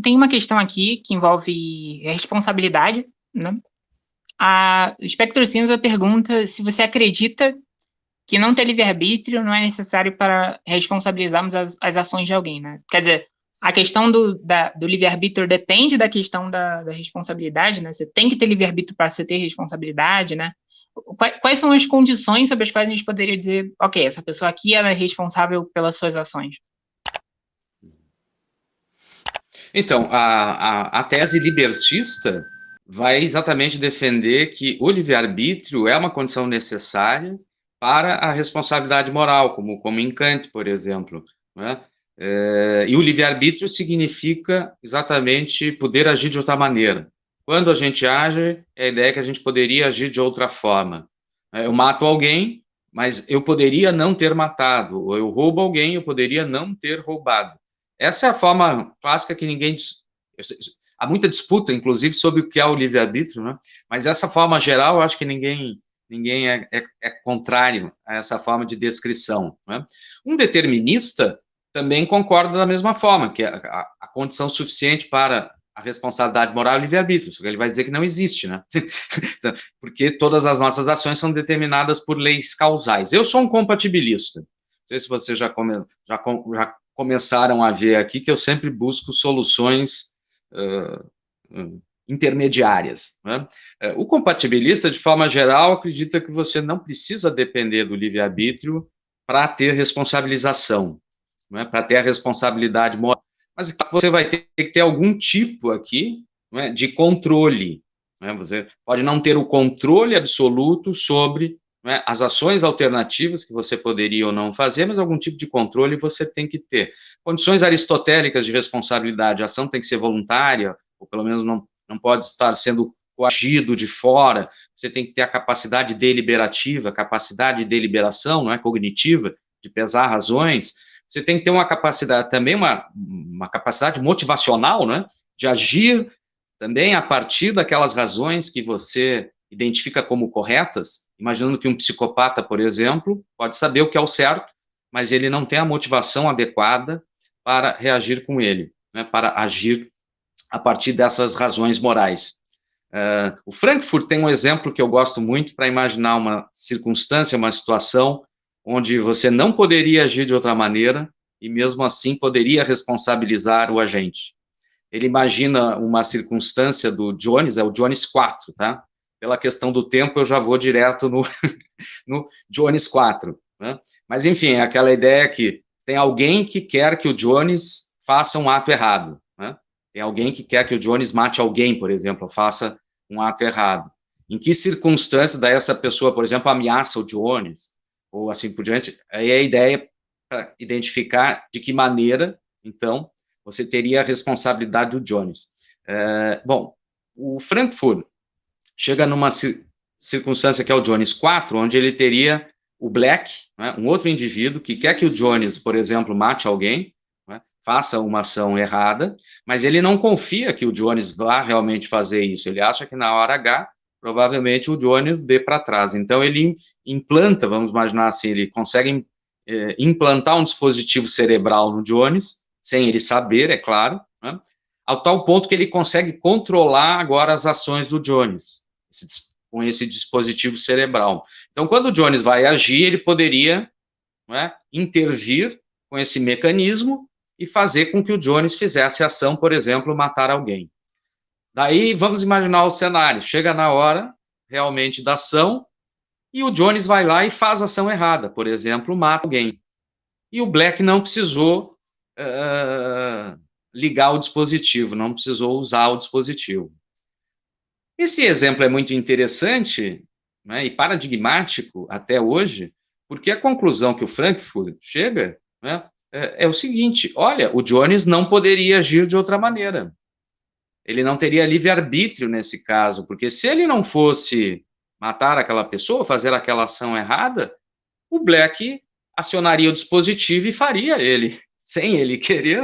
tem uma questão aqui que envolve responsabilidade, né? O Espectro Cinza pergunta se você acredita que não ter livre-arbítrio não é necessário para responsabilizarmos as ações de alguém, né? Quer dizer, a questão do livre-arbítrio depende da questão da responsabilidade, né? Você tem que ter livre-arbítrio para você ter responsabilidade, né? Quais são as condições sobre as quais a gente poderia dizer, ok, essa pessoa aqui ela é responsável pelas suas ações? Então, a tese libertista vai exatamente defender que o livre-arbítrio é uma condição necessária para a responsabilidade moral, como em Kant, por exemplo, né? E o livre-arbítrio significa exatamente poder agir de outra maneira. Quando a gente age, é a ideia que a gente poderia agir de outra forma. Eu mato alguém, mas eu poderia não ter matado, ou eu roubo alguém, eu poderia não ter roubado. Essa é a forma clássica que ninguém... Há muita disputa, inclusive, sobre o que é o livre-arbítrio, né? Mas essa forma geral, eu acho que ninguém é contrário a essa forma de descrição, né? Um determinista também concorda da mesma forma, que a condição suficiente para a responsabilidade moral é o livre-arbítrio, só que ele vai dizer que não existe, né? Porque todas as nossas ações são determinadas por leis causais. Eu sou um compatibilista. Não sei se vocês já começaram a ver aqui que eu sempre busco soluções intermediárias, né? O compatibilista, de forma geral, acredita que você não precisa depender do livre-arbítrio para ter responsabilização, né? Para ter a responsabilidade moral. Mas você vai ter que ter algum tipo aqui, né, de controle, né? Você pode não ter o controle absoluto sobre, né, as ações alternativas que você poderia ou não fazer, mas algum tipo de controle você tem que ter. Condições aristotélicas de responsabilidade, a ação tem que ser voluntária, ou pelo menos não pode estar sendo coagido de fora, você tem que ter a capacidade deliberativa, capacidade de deliberação, não é, cognitiva, de pesar razões, você tem que ter uma capacidade, também uma capacidade motivacional, né, de agir também a partir daquelas razões que você identifica como corretas, imaginando que um psicopata, por exemplo, pode saber o que é o certo, mas ele não tem a motivação adequada para reagir com ele, né, para agir a partir dessas razões morais. O Frankfurt tem um exemplo que eu gosto muito para imaginar uma circunstância, uma situação onde você não poderia agir de outra maneira e mesmo assim poderia responsabilizar o agente. Ele imagina uma circunstância do Jones, é o Jones 4, tá? Pela questão do tempo, eu já vou direto no Jones 4, né? Mas, enfim, é aquela ideia que tem alguém que quer que o Jones faça um ato errado, né? Tem alguém que quer que o Jones mate alguém, por exemplo, faça um ato errado. Em que circunstância daí essa pessoa, por exemplo, ameaça o Jones, ou assim por diante? Aí a ideia para identificar de que maneira, então, você teria a responsabilidade do Jones. Bom, o Frankfurt chega numa circunstância que é o Jones 4, onde ele teria o Black, né, um outro indivíduo que quer que o Jones, por exemplo, mate alguém, né, faça uma ação errada, mas ele não confia que o Jones vá realmente fazer isso, ele acha que na hora H, provavelmente o Jones dê para trás. Então ele implanta, vamos imaginar assim, ele consegue implantar um dispositivo cerebral no Jones, sem ele saber, é claro, né, ao tal ponto que ele consegue controlar agora as ações do Jones, com esse dispositivo cerebral. Então, quando o Jones vai agir, ele poderia, né, intervir com esse mecanismo e fazer com que o Jones fizesse a ação, por exemplo, matar alguém. Daí, vamos imaginar o cenário, chega na hora, realmente, da ação, e o Jones vai lá e faz a ação errada, por exemplo, mata alguém. E o Black não precisou ligar o dispositivo, não precisou usar o dispositivo. Esse exemplo é muito interessante, né, e paradigmático até hoje, porque a conclusão que o Frankfurt chega, né, é o seguinte: olha, o Jones não poderia agir de outra maneira. Ele não teria livre-arbítrio nesse caso, porque se ele não fosse matar aquela pessoa, fazer aquela ação errada, o Black acionaria o dispositivo e faria ele, sem ele querer,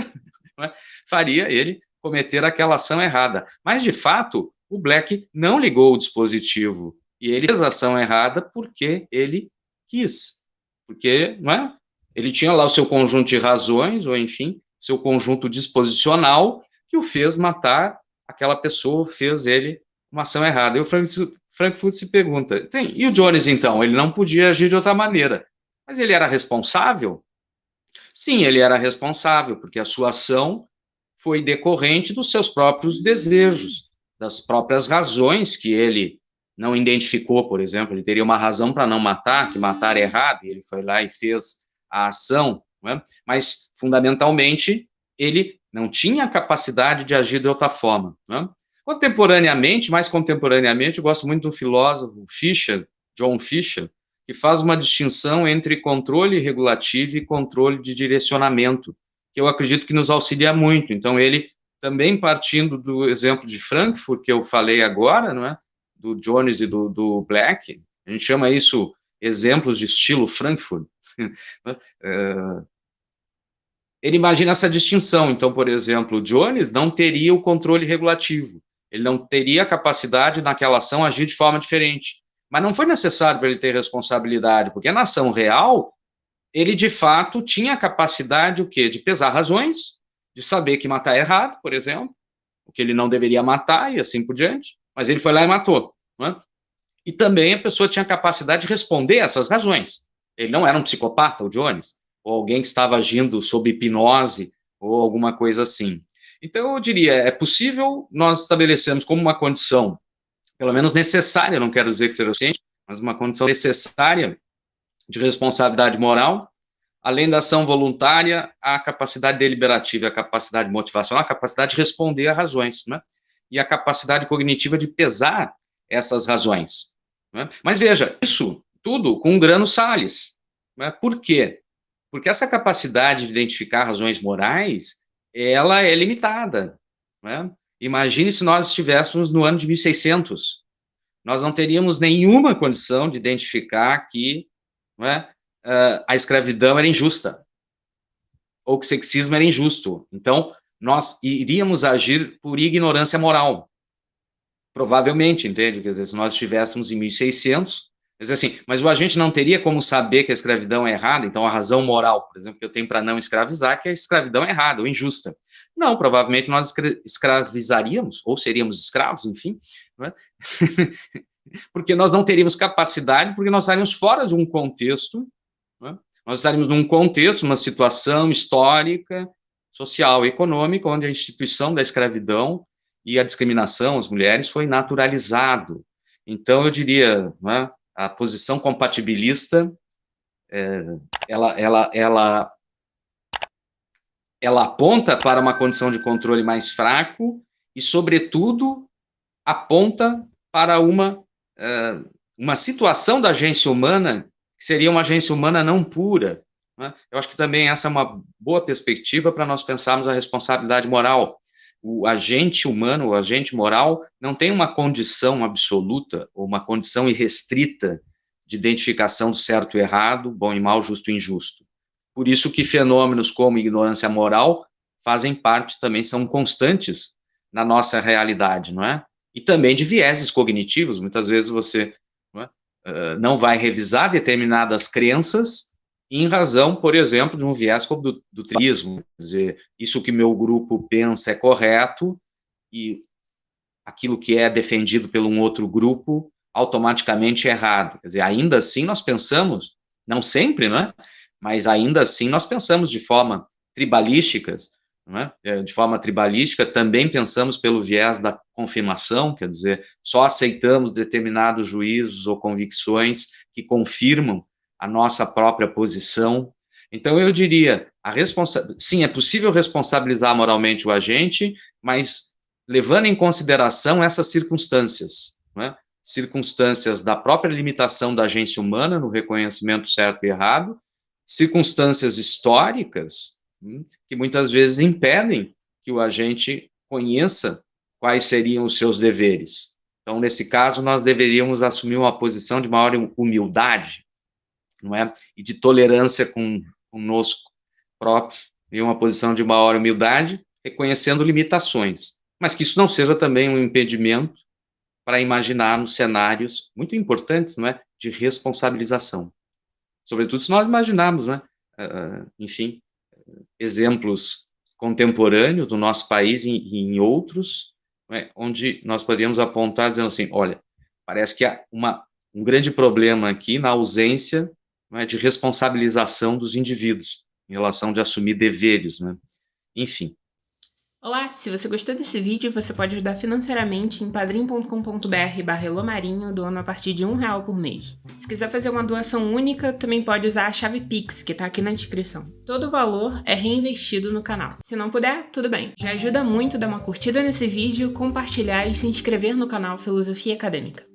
né, faria ele cometer aquela ação errada. Mas, de fato, o Black não ligou o dispositivo e ele fez a ação errada porque ele quis, porque, não é? Ele tinha lá o seu conjunto de razões, ou enfim, seu conjunto disposicional, que o fez matar aquela pessoa, fez ele uma ação errada. E o Frankfurt se pergunta, e o Jones, então? Ele não podia agir de outra maneira. Mas ele era responsável? Sim, ele era responsável, porque a sua ação foi decorrente dos seus próprios desejos, das próprias razões que ele não identificou, por exemplo. Ele teria uma razão para não matar, que matar é errado, e ele foi lá e fez a ação, não é? Mas, fundamentalmente, ele não tinha a capacidade de agir de outra forma, não é? Mais contemporaneamente, eu gosto muito do filósofo Fischer, John Fischer, que faz uma distinção entre controle regulativo e controle de direcionamento, que eu acredito que nos auxilia muito. Então, ele também partindo do exemplo de Frankfurt, que eu falei agora, não é? Do Jones e do Black, a gente chama isso exemplos de estilo Frankfurt. Ele imagina essa distinção. Então, por exemplo, o Jones não teria o controle regulativo, ele não teria a capacidade naquela ação agir de forma diferente. Mas não foi necessário para ele ter responsabilidade, porque na ação real, ele de fato tinha a capacidade o quê? De pesar razões, de saber que matar é errado, por exemplo, o que ele não deveria matar e assim por diante, mas ele foi lá e matou. Não é? E também a pessoa tinha a capacidade de responder a essas razões. Ele não era um psicopata, o Jones, ou alguém que estava agindo sob hipnose, ou alguma coisa assim. Então, eu diria, é possível nós estabelecermos como uma condição, pelo menos necessária, não quero dizer que seja suficiente, mas uma condição necessária de responsabilidade moral, além da ação voluntária, a capacidade deliberativa, a capacidade motivacional, a capacidade de responder a razões, né? E a capacidade cognitiva de pesar essas razões. Né? Mas veja, isso tudo com grano Salles. Né? Por quê? Porque essa capacidade de identificar razões morais, ela é limitada. Né? Imagine se nós estivéssemos no ano de 1600. Nós não teríamos nenhuma condição de identificar que a escravidão era injusta, ou que o sexismo era injusto. Então, nós iríamos agir por ignorância moral. Provavelmente, entende? Quer dizer, se nós estivéssemos em 1600, quer dizer assim, mas o agente não teria como saber que a escravidão é errada, então a razão moral, por exemplo, que eu tenho para não escravizar, que a escravidão é errada ou injusta. Não, provavelmente nós escravizaríamos, ou seríamos escravos, enfim, não é? Porque nós não teríamos capacidade, porque nós estaríamos fora de um contexto, né? Nós estaríamos num contexto, uma situação histórica, social e econômica, onde a instituição da escravidão e a discriminação às mulheres foi naturalizado. Então, eu diria, né, a posição compatibilista, ela aponta para uma condição de controle mais fraco e, sobretudo, aponta para uma situação da agência humana que seria uma agência humana não pura. Né? Eu acho que também essa é uma boa perspectiva para nós pensarmos a responsabilidade moral. O agente humano, o agente moral, não tem uma condição absoluta ou uma condição irrestrita de identificação do certo e errado, bom e mal, justo e injusto. Por isso que fenômenos como ignorância moral fazem parte também, são constantes na nossa realidade, não é? E também de vieses cognitivos. Muitas vezes você não vai revisar determinadas crenças em razão, por exemplo, de um viés como do tribalismo. Quer dizer, isso que meu grupo pensa é correto e aquilo que é defendido por um outro grupo automaticamente é errado. Quer dizer, ainda assim nós pensamos, não sempre, né? Mas ainda assim nós pensamos de forma tribalísticas, de forma tribalística, também pensamos pelo viés da confirmação, quer dizer, só aceitamos determinados juízos ou convicções que confirmam a nossa própria posição. Então, eu diria, sim, é possível responsabilizar moralmente o agente, mas levando em consideração essas circunstâncias, circunstâncias da própria limitação da agência humana no reconhecimento certo e errado, circunstâncias históricas, que muitas vezes impedem que o agente conheça quais seriam os seus deveres. Então, nesse caso, nós deveríamos assumir uma posição de maior humildade, não é? E de tolerância conosco próprio, e uma posição de maior humildade, reconhecendo limitações. Mas que isso não seja também um impedimento para imaginarmos cenários muito importantes, não é? De responsabilização. Sobretudo se nós imaginarmos, né? Enfim, exemplos contemporâneo do nosso país e em outros, né, onde nós poderíamos apontar dizendo assim, olha, parece que há um grande problema aqui na ausência, né, de responsabilização dos indivíduos em relação de assumir deveres, né? Enfim. Olá, se você gostou desse vídeo, você pode ajudar financeiramente em padrim.com.br/elomarinho, doando a partir de R$1 por mês. Se quiser fazer uma doação única, também pode usar a chave Pix, que tá aqui na descrição. Todo o valor é reinvestido no canal. Se não puder, tudo bem. Já ajuda muito dar uma curtida nesse vídeo, compartilhar e se inscrever no canal Filosofia Acadêmica.